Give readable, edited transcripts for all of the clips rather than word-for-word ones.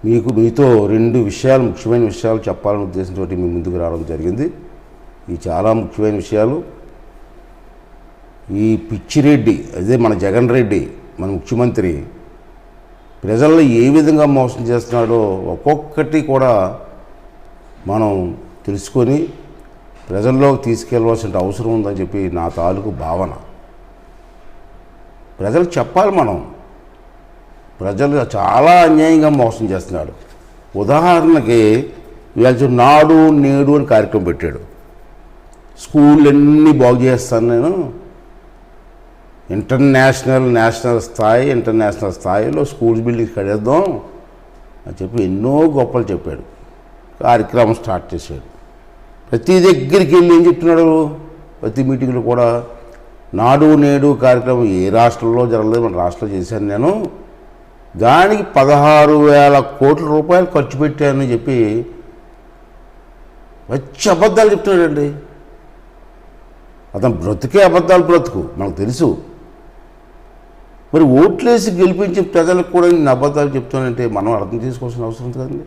మీతో రెండు విషయాలు, ముఖ్యమైన విషయాలు చెప్పాలనే ఉద్దేశంతో మీ ముందుకు రావడం జరిగింది. ఈ చాలా ముఖ్యమైన విషయాలు. ఈ పిచ్చిరెడ్డి, అదే మన జగన్ రెడ్డి, మన ముఖ్యమంత్రి ప్రజల్లో ఏ విధంగా మోసం చేస్తున్నాడో ఒక్కొక్కటి కూడా మనం తెలుసుకొని ప్రజల్లోకి తీసుకెళ్ళవలసిన అవసరం ఉందని చెప్పి నా తాలూకు భావన. ప్రజలకు చెప్పాలి మనం. ప్రజలు చాలా అన్యాయంగా మోసం చేస్తున్నాడు. ఉదాహరణకి ఇవాళ నాడు నేడు అని కార్యక్రమం పెట్టాడు. స్కూళ్ళన్నీ బాగు చేస్తాను నేను, నేషనల్ స్థాయిలో స్కూల్స్ బిల్డింగ్స్ కడేద్దాం అని చెప్పి ఎన్నో గొప్పలు చెప్పాడు. కార్యక్రమం స్టార్ట్ చేశాడు. ప్రతి దగ్గరికి వెళ్ళి ఏం చెప్తున్నాడు, ప్రతి మీటింగ్లో కూడా నాడు నేడు కార్యక్రమం ఏ రాష్ట్రంలో జరగలేదు, మన రాష్ట్రంలో చేశాను నేను, దానికి 16,000 కోట్ల రూపాయలు ఖర్చు పెట్టానని చెప్పి వచ్చి అబద్ధాలు చెప్తున్నాడండి. అతను బ్రతుకే అబద్ధాలు బ్రతుకు మనకు తెలుసు. మరి ఓట్లేసి గెలిపించి ప్రజలకు కూడా నేను అబద్ధాలు చెప్తానంటే మనం అర్థం చేసుకోవాల్సిన అవసరం ఉంది కదండి.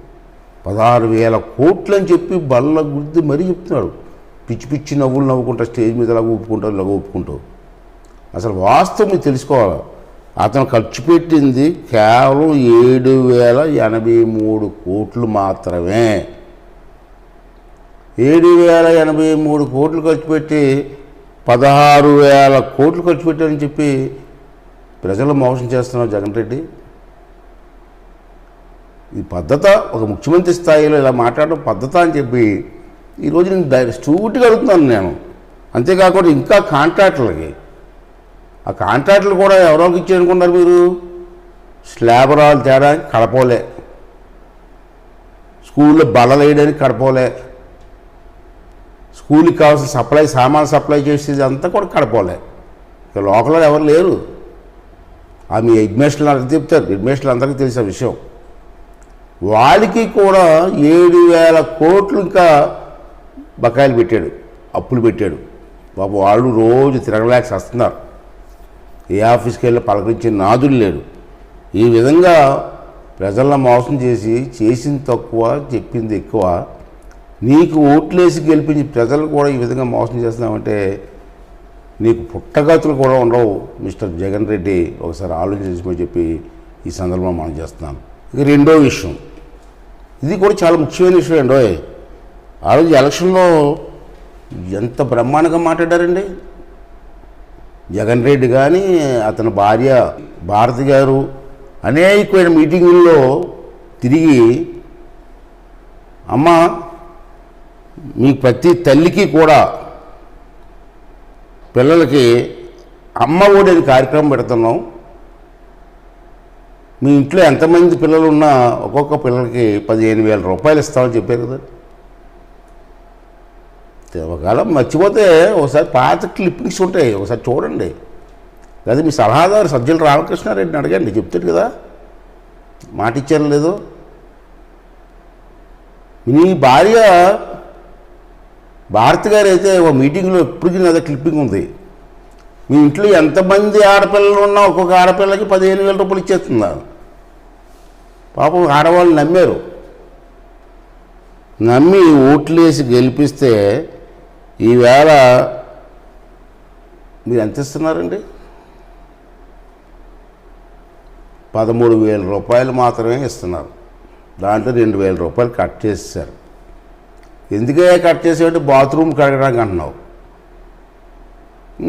16,000 కోట్లు అని చెప్పి బల్ల గుర్తి మరీ చెప్తున్నాడు. పిచ్చి పిచ్చి నవ్వులు నవ్వుకుంటా స్టేజ్ మీద ఇలాగ ఒప్పుకుంటూ. అసలు వాస్తవం మీరు తెలుసుకోవాలి. అతను ఖర్చు పెట్టింది కేవలం 7,083 కోట్లు మాత్రమే. 7,083 కోట్లు ఖర్చు పెట్టి 16,000 కోట్లు ఖర్చు పెట్టారని చెప్పి ప్రజలు మోసం చేస్తున్నారు జగన్ రెడ్డి. ఈ పద్ధత, ఒక ముఖ్యమంత్రి స్థాయిలో ఇలా మాట్లాడడం పద్ధత అని చెప్పి ఈరోజు నేను స్టూట్గా అడుగుతున్నాను నేను. అంతేకాకుండా ఇంకా కాంట్రాక్టులకి, ఆ కాంట్రాక్టులు కూడా ఎవరోకి ఇచ్చారనుకున్నారు మీరు? స్లాబరాలు తేడానికి కడపోలే, స్కూల్లో బల్లలు వేయడానికి కడపోలే, స్కూల్కి కావాల్సిన సామాన్ సప్లై చేసేది అంతా కూడా కడపోలే. ఇక లోకల్లో ఎవరు లేరు. మీ హెడ్ మాస్టర్లు అందరికీ చెప్తారు, హెడ్ మాస్టర్లు అందరికీ తెలిసిన విషయం. వాళ్ళకి కూడా 7,000 కోట్లు ఇంకా బకాయిలు పెట్టాడు, అప్పులు పెట్టాడు. బాబు వాళ్ళు రోజు తిరగలేక వస్తున్నారు. ఏ ఆఫీస్కి వెళ్ళి పలకరించిన నాదులు లేడు. ఈ విధంగా ప్రజలను మోసం చేసింది తక్కువ, చెప్పింది ఎక్కువ. నీకు ఓట్లేసి గెలిపించి ప్రజలు కూడా ఈ విధంగా మోసం చేస్తున్నామంటే నీకు పుట్టగతులు కూడా ఉండవు మిస్టర్ జగన్ రెడ్డి. ఒకసారి ఆలోచించమని చెప్పి ఈ సందర్భంలో మనం చేస్తున్నాను. ఇక రెండో విషయం, ఇది కూడా చాలా ముఖ్యమైన విషయం అండి. ఆ రోజు ఎలక్షన్లో ఎంత బ్రహ్మాండంగా మాట్లాడారండి జగన్ రెడ్డి కానీ, అతని భార్య భారతి గారు అనేకమైన మీటింగుల్లో తిరిగి, అమ్మ మీ ప్రతి తల్లికి కూడా పిల్లలకి అమ్మ ఒడి అనే కార్యక్రమం పెడుతున్నాం. మీ ఇంట్లో ఎంతమంది పిల్లలు ఉన్నా ఒక్కొక్క పిల్లలకి 15,000 రూపాయలు ఇస్తామని చెప్పారు కదా. ఒకవేళ మర్చిపోతే ఒకసారి పాత క్లిప్పింగ్స్ ఉంటాయి, ఒకసారి చూడండి. లేదా మీ సలహాదారు సజ్జల రామకృష్ణారెడ్డిని అడగండి, చెప్తాడు కదా మాట ఇచ్చారు లేదో. మీ భార్య భారతి గారు అయితే ఒక మీటింగ్లో ఎప్పటికీ అదే క్లిప్పింగ్ ఉంది. మీ ఇంట్లో ఎంతమంది ఆడపిల్లలు ఉన్నా ఒక్కొక్క ఆడపిల్లకి 15,000 రూపాయలు ఇచ్చేస్తున్నారు. పాపం ఆడవాళ్ళు నమ్మారు. నమ్మి ఓట్లేసి గెలిపిస్తే ఈవేళ మీరు ఎంత ఇస్తున్నారండి? 13,000 రూపాయలు మాత్రమే ఇస్తున్నారు. దాంట్లో 2,000 రూపాయలు కట్ చేసేసారు. ఎందుకే కట్ చేసేవాటి? బాత్రూమ్ కడగడానికి అంటున్నావు.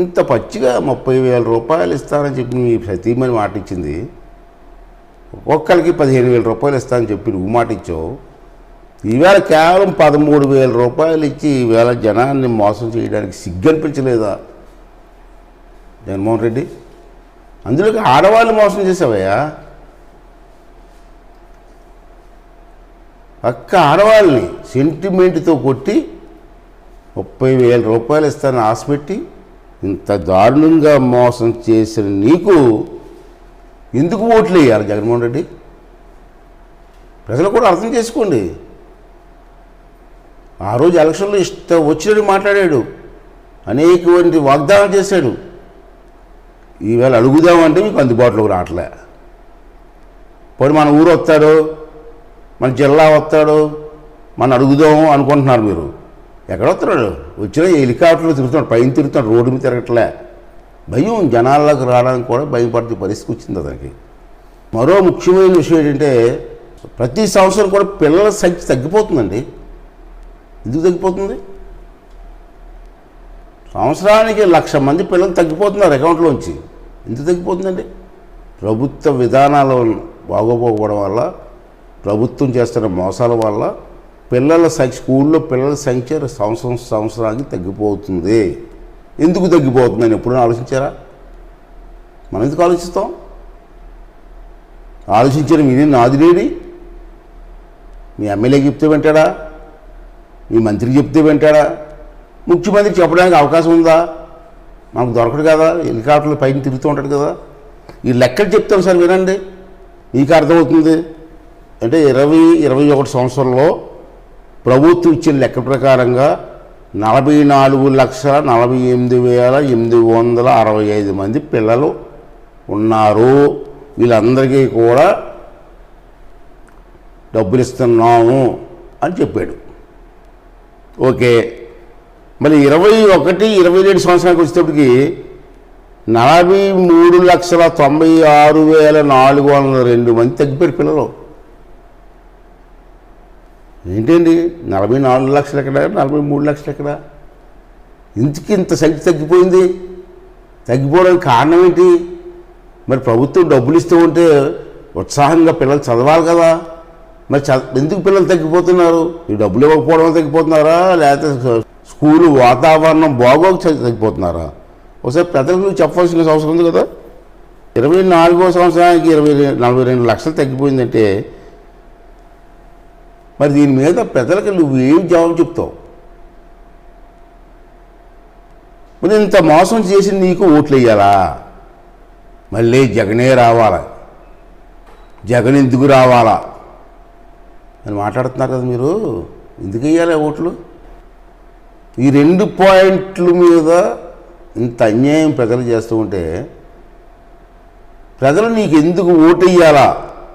ఇంత పచ్చిగా 30,000 రూపాయలు ఇస్తానని చెప్పి మీ సతీమణి మాట ఇచ్చింది. ఒక్కొక్కరికి 15,000 రూపాయలు ఇస్తానని చెప్పి నువ్వు మాట ఇచ్చావు. ఈవేళ కేవలం 13,000 రూపాయలు ఇచ్చి ఈవేళ జనాన్ని మోసం చేయడానికి సిగ్గనిపించలేదా జగన్మోహన్ రెడ్డి? అందులోకి ఆడవాళ్ళు మోసం చేసావయ్యా. పక్క ఆడవాళ్ళని సెంటిమెంట్తో కొట్టి 30,000 రూపాయలు ఇస్తానని ఆశపెట్టి ఇంత దారుణంగా మోసం చేసిన నీకు ఎందుకు ఓట్లు వేయాలి జగన్మోహన్ రెడ్డి? ప్రజలు కూడా అర్థం చేసుకోండి. ఆ రోజు ఎలక్షన్లో వచ్చినట్టు మాట్లాడాడు, అనేకమంది వాగ్దానం చేశాడు. ఈవేళ అడుగుదామంటే మీకు అందుబాటులోకి రావట్లే. పోనీ మన ఊరు వస్తాడు, మన జిల్లా వస్తాడు, మన అడుగుదాం అనుకుంటున్నారు మీరు. ఎక్కడ వస్తున్నాడు? వచ్చిన హెలికాప్టర్లో తిరుగుతున్నాడు, పైన తిరుగుతున్నాడు, రోడ్డు మీద తిరగట్లే. భయం, జనాల్లోకి రావడానికి కూడా భయపడే పరిస్థితి వచ్చింది అతనికి. మరో ముఖ్యమైన విషయం ఏంటంటే, ప్రతి సంవత్సరం కూడా పిల్లల సంఖ్య తగ్గిపోతుందండి. ఎందుకు తగ్గిపోతుంది? సంవత్సరానికి 1,00,000 మంది పిల్లలు తగ్గిపోతున్నారు అకౌంట్లోంచి. ఎందుకు తగ్గిపోతుందండి? ప్రభుత్వ విధానాలు బాగోపోవడం వల్ల, ప్రభుత్వం చేస్తున్న మోసాల వల్ల పిల్లల సంఖ్య, స్కూల్లో పిల్లల సంఖ్య సంవత్సరానికి తగ్గిపోతుంది. ఎందుకు తగ్గిపోతుందని ఎప్పుడైనా ఆలోచించారా? మనం ఎందుకు ఆలోచిస్తాం? ఆలోచించిన మీరే నాదిలేడి. మీ ఎమ్మెల్యే చెప్తే వింటాడా? మీ మంత్రి చెప్తే వింటాడా? ముఖ్యమంత్రి చెప్పడానికి అవకాశం ఉందా? మనకు దొరకడు కదా, హెలికాప్టర్లు పైన తిరుగుతూ ఉంటాడు కదా. ఈ లెక్కలు చెప్తాను సార్, వినండి, మీకు అర్థమవుతుంది. అంటే 2021 సంవత్సరంలో ప్రభుత్వం ఇచ్చిన లెక్క ప్రకారంగా 44,48,865 మంది పిల్లలు ఉన్నారు. వీళ్ళందరికీ కూడా డబ్బులు ఇస్తున్నాము అని చెప్పాడు. ఓకే, మళ్ళీ 21-22 సంవత్సరానికి వచ్చేటప్పటికి 43,96,402 మంది తగ్గిపోయారు పిల్లలు. ఏంటండి 44 లక్షలు ఎక్కడ, 43 లక్షలు ఎక్కడ? ఇంత సంఖ్య తగ్గిపోయింది. తగ్గిపోవడానికి కారణం ఏంటి? మరి ప్రభుత్వం డబ్బులు ఇస్తూ ఉంటే ఉత్సాహంగా పిల్లలు చదవాలి కదా. మరి ఎందుకు పిల్లలు తగ్గిపోతున్నారు? ఈ డబ్బులు ఇవ్వకపోవడం తగ్గిపోతున్నారా, లేకపోతే స్కూలు వాతావరణం బాగోక తగ్గిపోతున్నారా? ఒకసారి ప్రజలకు చెప్పాల్సిన అవసరం ఉంది కదా. 24వ సంవత్సరానికి 42 లక్షలు తగ్గిపోయిందంటే మరి దీని మీద ప్రజలకు నువ్వు ఏం జవాబు చెప్తావు? మరి ఇంత మోసం చేసి నీకు ఓట్లు వేయాలా? మళ్ళీ జగనే రావాలా, జగన్ ఎందుకు రావాలా అని మాట్లాడుతున్నారు కదా మీరు. ఎందుకు వేయాలి ఓట్లు? ఈ 2 పాయింట్ల మీద ఇంత అన్యాయం ప్రజలు చేస్తూ ఉంటే ప్రజలు నీకు ఎందుకు ఓటు వేయాలా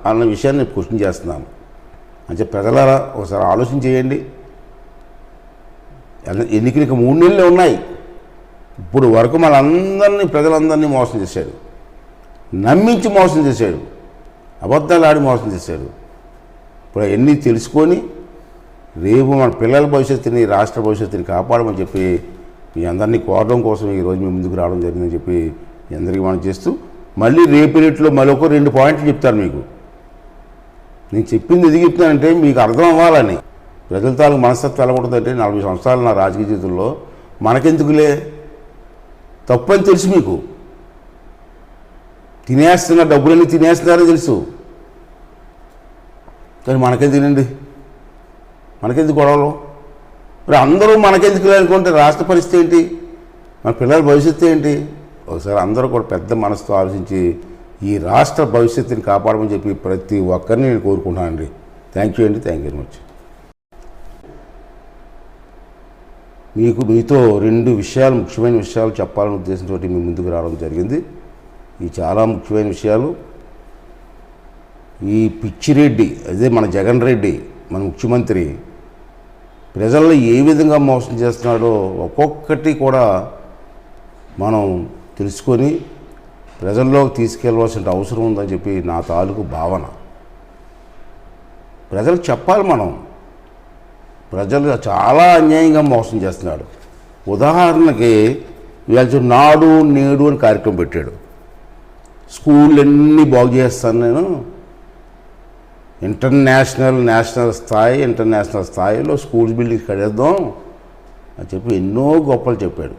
అన్న విషయాన్ని నేను క్వశ్చన్ చేస్తున్నాను. అంటే ప్రజలారా ఒకసారి ఆలోచన చేయండి. ఎన్నికలకు 3 నెలలు ఉన్నాయి. ఇప్పుడు వరకు మనందరినీ, ప్రజలందరినీ మోసం చేశాడు, నమ్మించి మోసం చేశాడు, అబద్ధాలు ఆడి మోసం చేశాడు. ఇప్పుడు అవన్నీ తెలుసుకొని రేపు మన పిల్లల భవిష్యత్తుని, రాష్ట్ర భవిష్యత్తుని కాపాడమని చెప్పి మీ అందరినీ కోరడం కోసం ఈరోజు మీ ముందుకు రావడం జరిగిందని చెప్పి మీ అందరికీ మనం చేస్తూ, మళ్ళీ రేపు రేట్లో మరొక 2 పాయింట్లు చెప్తాను మీకు. నేను చెప్పింది ఎందుకు చెప్తున్నానంటే మీకు అర్థం అవ్వాలని. ప్రజల తాలూకు మనస్తత్వం ఎలా ఉంటుందంటే, 40 సంవత్సరాలు నా రాజకీయ జీవితంలో మనకెందుకులే, తప్పని తెలుసు మీకు. తినేస్తున్న డబ్బులన్నీ తినేస్తున్నారని తెలుసు, కానీ మనకెందుకునండి, మనకెందుకు గొడవలు? మరి అందరూ మనకెందుకు అనుకుంటే రాష్ట్ర పరిస్థితి ఏంటి, మన పిల్లల భవిష్యత్తు ఏంటి? ఒకసారి అందరూ కూడా పెద్ద మనసుతో ఆలోచించి ఈ రాష్ట్ర భవిష్యత్తుని కాపాడమని చెప్పి ప్రతి ఒక్కరిని నేను కోరుకుంటున్నానండి. థ్యాంక్ యూ అండి, థ్యాంక్ యూ వెరీ మచ్. మీతో 2 విషయాలు, ముఖ్యమైన విషయాలు చెప్పాలని ఉద్దేశంతో మీ ముందుకు రావడం జరిగింది. ఈ చాలా ముఖ్యమైన విషయాలు. ఈ పిచ్చిరెడ్డి, అదే మన జగన్ రెడ్డి, మన ముఖ్యమంత్రి ప్రజల్లో ఏ విధంగా మోసం చేస్తున్నాడో ఒక్కొక్కటి కూడా మనం తెలుసుకొని ప్రజల్లోకి తీసుకెళ్ళవలసిన అవసరం ఉందని చెప్పి నా తాలూకు భావన. ప్రజలకు చెప్పాలి మనం. ప్రజలు చాలా అన్యాయంగా మోసం చేస్తున్నాడు. ఉదాహరణకి ఇవాళ నాడు నేడు అని కార్యక్రమం పెట్టాడు. స్కూళ్ళన్నీ బాగు చేస్తాను నేను, నేషనల్ స్థాయిలో స్కూల్స్ బిల్డింగ్స్ కడేద్దాం అని చెప్పి ఎన్నో గొప్పలు చెప్పాడు.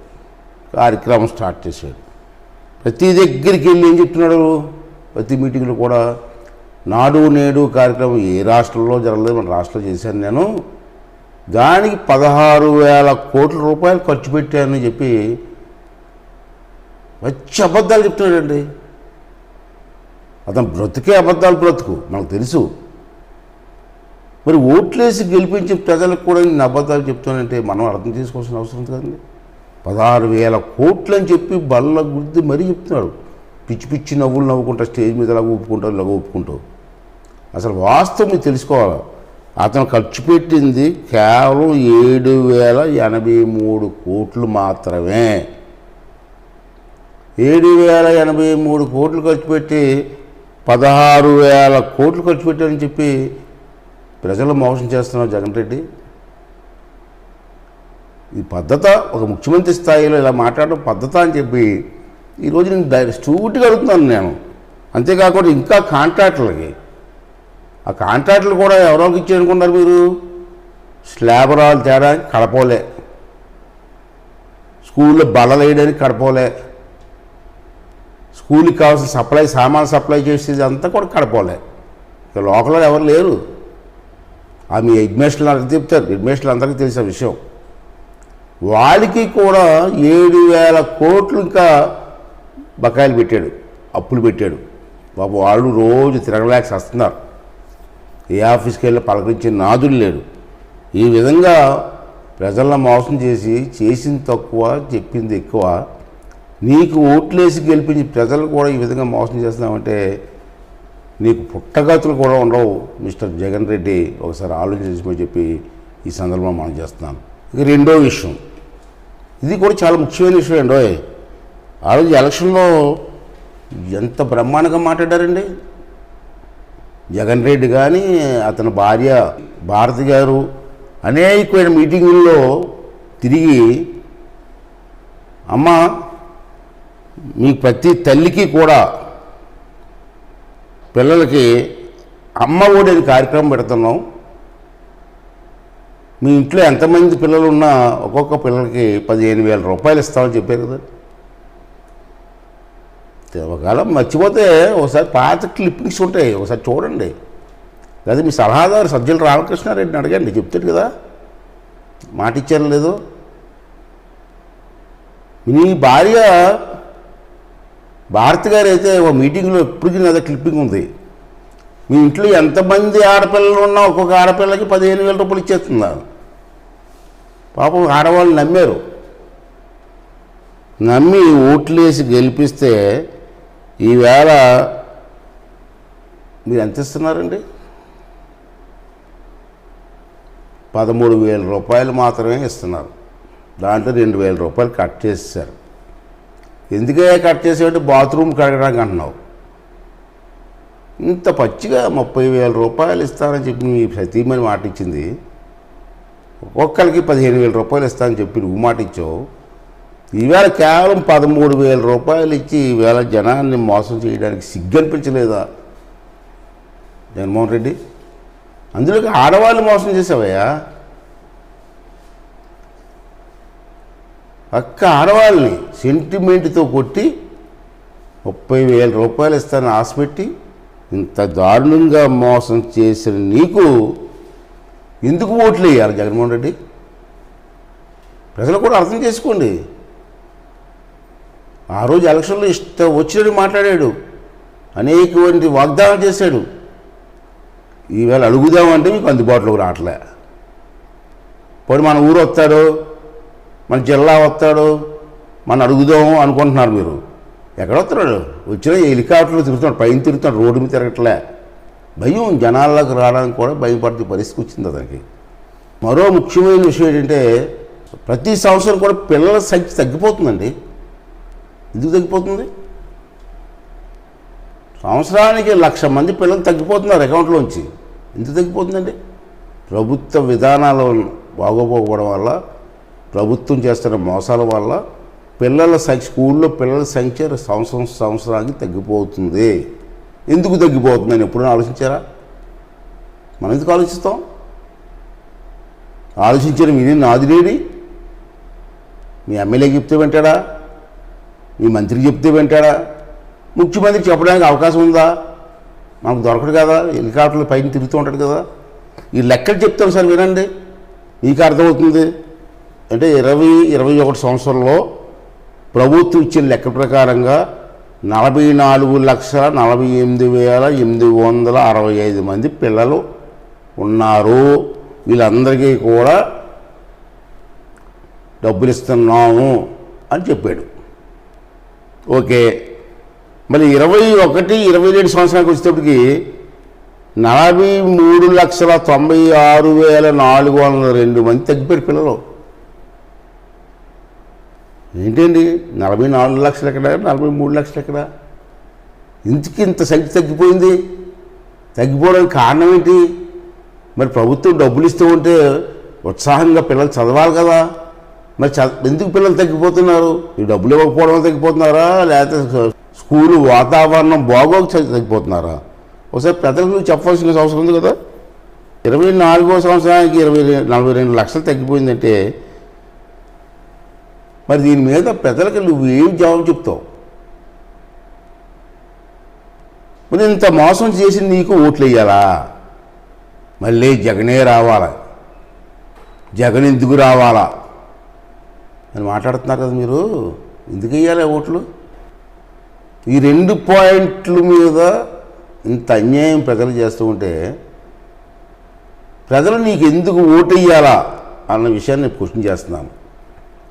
కార్యక్రమం స్టార్ట్ చేశాడు. ప్రతి దగ్గరికి వెళ్ళి ఏం చెప్తున్నాడు? ప్రతి మీటింగ్లో కూడా నాడు నేడు కార్యక్రమం ఏ రాష్ట్రంలో జరగలేదు, మన రాష్ట్రంలో చేశాను నేను, దానికి 16,000 కోట్ల రూపాయలు ఖర్చు పెట్టానని చెప్పి వచ్చి అబద్ధాలు చెప్తున్నాడండి. అతను బ్రతుకే అబద్ధాలు బ్రతుకు మనకు తెలుసు. మరి ఓట్లేసి గెలిపించి ప్రజలకు కూడా నేను అబద్ధాలు చెప్తానంటే మనం అర్థం చేసుకోవాల్సిన అవసరం ఉంది కదండి. 16,000 కోట్లు అని చెప్పి బల్ల గుర్తి మరీ చెప్తున్నాడు. పిచ్చి పిచ్చి నవ్వులు నవ్వుకుంటా, స్టేజ్ మీద ఇలా ఊపుకుంటావు, ఇలా ఊపుకుంటావు. అసలు వాస్తవం మీరు తెలుసుకోవాలి. అతను ఖర్చు పెట్టింది కేవలం 7,083 కోట్లు మాత్రమే. 7,083 కోట్లు ఖర్చు పెట్టి 16,000 కోట్లు ఖర్చు పెట్టారని చెప్పి ప్రజలు మోసం చేస్తున్నారు జగన్ రెడ్డి. ఈ పద్ధత ఒక ముఖ్యమంత్రి స్థాయిలో ఇలా మాట్లాడడం పద్ధత అని చెప్పి ఈరోజు నేను స్టూట్గా అడుగుతున్నాను నేను. అంతేకాకుండా ఇంకా కాంట్రాక్టులకి, ఆ కాంట్రాక్టులు కూడా ఎవరికి ఇచ్చారనుకున్నారు మీరు? స్లాబరాలు తేడానికి కడపోలే, స్కూల్లో బల్లలు వేయడానికి కడపోలే, స్కూల్కి కావాల్సిన సామాన్ సప్లై చేసేది అంతా కూడా కడపోలే. ఇక లోకల్లో ఎవరు లేరు. మీ హెడ్మేస్టర్లు అందరికీ చెప్తారు, హెడ్మేస్టర్లు అందరికీ తెలిసిన విషయం. వాళ్ళకి కూడా 7,000 కోట్లు ఇంకా బకాయిలు పెట్టాడు, అప్పులు పెట్టాడు. బాబు వాళ్ళు రోజు తిరగలేక వస్తున్నారు. ఏ ఆఫీస్కి వెళ్ళి పలకరించే నాదులు లేడు. ఈ విధంగా ప్రజలను మోసం చేసి చేసింది తక్కువ చెప్పింది ఎక్కువ, నీకు ఓట్లేసి గెలిపించి ప్రజలు కూడా ఈ విధంగా మోసం చేస్తున్నామంటే నీకు పుట్టగతులు కూడా ఉండవు మిస్టర్ జగన్ రెడ్డి. ఒకసారి ఆలోచించమని చెప్పి ఈ సందర్భంలో మనం చేస్తున్నాను. ఇక రెండో విషయం, ఇది కూడా చాలా ముఖ్యమైన విషయం అండి. ఆ రోజు ఎలక్షన్లో ఎంత బ్రహ్మాండంగా మాట్లాడారండి జగన్ రెడ్డి కానీ అతని భార్య భారతి గారు. అనేకమైన మీటింగుల్లో తిరిగి అమ్మ మీ ప్రతి తల్లికి కూడా పిల్లలకి అమ్మ ఒడి అనే కార్యక్రమం పెడుతున్నాం. మీ ఇంట్లో ఎంతమంది పిల్లలు ఉన్నా ఒక్కొక్క పిల్లలకి 15,000 రూపాయలు ఇస్తామని చెప్పారు కదా. ఒకవేళ మర్చిపోతే ఒకసారి పాత క్లిప్పింగ్స్ ఉంటాయి, ఒకసారి చూడండి. లేదా మీ సలహాదారు సజ్జల రామకృష్ణారెడ్డిని అడగండి, చెప్తాడు కదా మాట ఇచ్చారు లేదో. మీ భార్య భారతి గారు అయితే ఒక మీటింగ్లో ఎప్పటికీ అదే క్లిప్పింగ్ ఉంది. మీ ఇంట్లో ఎంతమంది ఆడపిల్లలు ఉన్నా ఒక్కొక్క ఆడపిల్లకి 15,000 రూపాయలు ఇచ్చేస్తున్నారు. పాపం ఆడవాళ్ళు నమ్మారు, నమ్మి ఓట్లేసి గెలిపిస్తే ఈవేళ మీరు ఎంత ఇస్తున్నారండి? 13,000 రూపాయలు మాత్రమే ఇస్తున్నారు. దాంట్లో 2,000 రూపాయలు కట్ చేసేసారు. ఎందుకే కట్ చేసేవంటే బాత్రూమ్ కడగడానికి అంటున్నావు. ఇంత పచ్చిగా 30,000 రూపాయలు ఇస్తానని చెప్పి మీ సతీమణి మాట ఇచ్చింది. ఒక్కొక్కరికి 15,000 రూపాయలు ఇస్తానని చెప్పి నువ్వు మాట ఇచ్చావు. ఈవేళ కేవలం 13,000 రూపాయలు ఇచ్చి ఈవేళ జనాన్ని మోసం చేయడానికి సిగ్గనిపించలేదా జగన్మోహన్ రెడ్డి? అందులోకి ఆడవాళ్ళు మోసం చేసావయ్యా. అక్క ఆడవాళ్ళని సెంటిమెంట్తో కొట్టి 30,000 రూపాయలు ఇస్తానని ఆశపెట్టి ఇంత దారుణంగా మోసం చేసిన నీకు ఎందుకు ఓట్లు వేయాలి జగన్మోహన్ రెడ్డి? ప్రజలు కూడా అర్థం చేసుకోండి. ఆ రోజు ఎలక్షన్లో ఇష్టం వచ్చినట్టు మాట్లాడాడు, అనేకమంది వాగ్దానం చేశాడు. ఈవేళ అడుగుదామంటే మీకు అందుబాటులోకి రావట్లే. పోనీ మన ఊరు వస్తాడు, మన జిల్లా వస్తాడు, మనం అడుగుదాము అనుకుంటున్నారు మీరు. ఎక్కడ వస్తున్నాడు? వచ్చినా హెలికాప్టర్లో తిరుగుతున్నాడు, పైన తిరుగుతున్నాడు, రోడ్డు మీద తిరగట్లే. భయం, జనాల్లోకి రావడానికి కూడా భయపడే పరిస్థితి వచ్చింది అతనికి. మరో ముఖ్యమైన విషయం ఏంటంటే ప్రతి సంవత్సరం కూడా పిల్లల సంఖ్య తగ్గిపోతుందండి. ఎందుకు తగ్గిపోతుంది? సంవత్సరానికి 1,00,000 మంది పిల్లలు తగ్గిపోతున్నారు అకౌంట్లోంచి. ఎందుకు తగ్గిపోతుందండి? ప్రభుత్వ విధానాలు బాగోపోవడం వల్ల, ప్రభుత్వం చేస్తున్న మోసాల వల్ల స్కూల్లో పిల్లల సంఖ్య సంవత్సరానికి తగ్గిపోతుంది. ఎందుకు తగ్గిపోతుందని ఎప్పుడైనా ఆలోచించారా? మనం ఎందుకు ఆలోచిస్తాం? ఆలోచించిన మీ నాదిలేడి? మీ ఎమ్మెల్యేకి చెప్తే వింటాడా? మీ మంత్రికి చెప్తే వింటాడా? ముఖ్యమంత్రికి చెప్పడానికి అవకాశం ఉందా? మనకు దొరకడు కదా, హెలికాప్టర్లు పైన తిరుగుతూ ఉంటాడు కదా. ఈ లెక్కలు చెప్తాను సార్, వినండి, మీకు అర్థమవుతుంది. అంటే 2021 సంవత్సరంలో ప్రభుత్వం ఇచ్చిన లెక్క ప్రకారంగా 44,48,865 మంది పిల్లలు ఉన్నారు. వీళ్ళందరికీ కూడా డబ్బులు ఇస్తున్నాము అని చెప్పాడు. ఓకే, మరి 21, 22 సంవత్సరానికి వచ్చేటప్పటికి 43,96,402 మంది తగ్గిపోయారు పిల్లలు. ఏంటండి 44 లక్షలు ఎక్కడ, 43 లక్షలు ఎక్కడ? ఇంత సంఖ్య తగ్గిపోయింది. తగ్గిపోవడానికి కారణం ఏంటి? మరి ప్రభుత్వం డబ్బులు ఇస్తూ ఉంటే ఉత్సాహంగా పిల్లలు చదవాలి కదా. మరి ఎందుకు పిల్లలు తగ్గిపోతున్నారు? ఈ డబ్బులు ఇవ్వకపోవడం తగ్గిపోతున్నారా, లేకపోతే స్కూలు వాతావరణం బాగోక తగ్గిపోతున్నారా? ఒకసారి పెద్దలకు చెప్పాల్సిన అవసరం ఉంది కదా. 24వ సంవత్సరానికి 42 లక్షలు తగ్గిపోయిందంటే మరి దీని మీద పెద్దలకు నువ్వు ఏం జవాబు చెప్తావు? మరి ఇంత మోసం చేసి నీకు ఓట్లు వేయాలా? మళ్ళీ జగనే రావాలా, జగన్ ఎందుకు రావాలా అని మాట్లాడుతున్నారు కదా మీరు. ఎందుకు వేయాలి ఓట్లు? ఈ 2 పాయింట్ల మీద ఇంత అన్యాయం ప్రజలు చేస్తూ ఉంటే ప్రజలు నీకు ఎందుకు ఓటు వేయాలా అన్న విషయాన్ని నేను క్వశ్చన్ చేస్తున్నాను.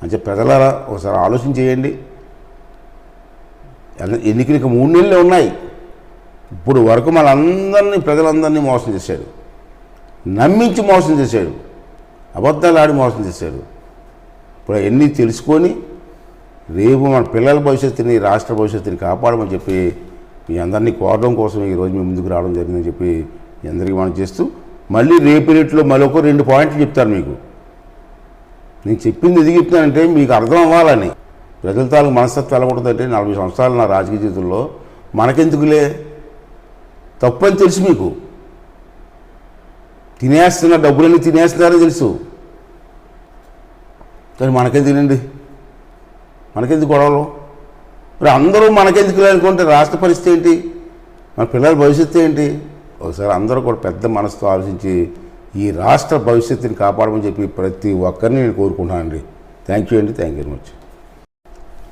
అంటే ప్రజలారా ఒకసారి ఆలోచన చేయండి. ఎన్నికలు ఇక 3 నెలలే ఉన్నాయి. ఇప్పుడు వరకు మనందరినీ ప్రజలందరినీ మోసం చేశాడు, నమ్మించి మోసం చేశాడు, అబద్ధాలు ఆడి మోసం చేశాడు. ఇప్పుడు అవన్నీ తెలుసుకొని రేపు మన పిల్లల భవిష్యత్తుని, రాష్ట్ర భవిష్యత్తుని కాపాడమని చెప్పి మీ అందరినీ కోరడం కోసం ఈరోజు మేము ముందుకు రావడం జరిగిందని చెప్పి మీ అందరికీ మనం చేస్తూ, మళ్ళీ రేపు రేట్లో మరొక 2 పాయింట్లు చెప్తాను మీకు. నేను చెప్పింది ఎందుకు చెప్తానంటే మీకు అర్థం అవ్వాలని. ప్రజల తాలూకు మనస్తత్వం ఎలా ఉంటుందంటే 40 సంవత్సరాలు నా రాజకీయ జీవితంలో మనకెందుకులే, తప్పని తెలుసు మీకు. తినేస్తున్న డబ్బులన్నీ తినేస్తున్నారని తెలుసు, కానీ మనకెందుకునండి, మనకెందుకు గొడవలు? మరి అందరూ మనకెందుకు అనుకుంటే రాష్ట్ర పరిస్థితి ఏంటి, మన పిల్లల భవిష్యత్తు ఏంటి? ఒకసారి అందరూ కూడా పెద్ద మనసుతో ఆలోచించి ఈ రాష్ట్ర భవిష్యత్తుని కాపాడమని చెప్పి ప్రతి ఒక్కరిని నేను కోరుకుంటున్నాను అండి. థ్యాంక్ యూ అండి. Thank you very much.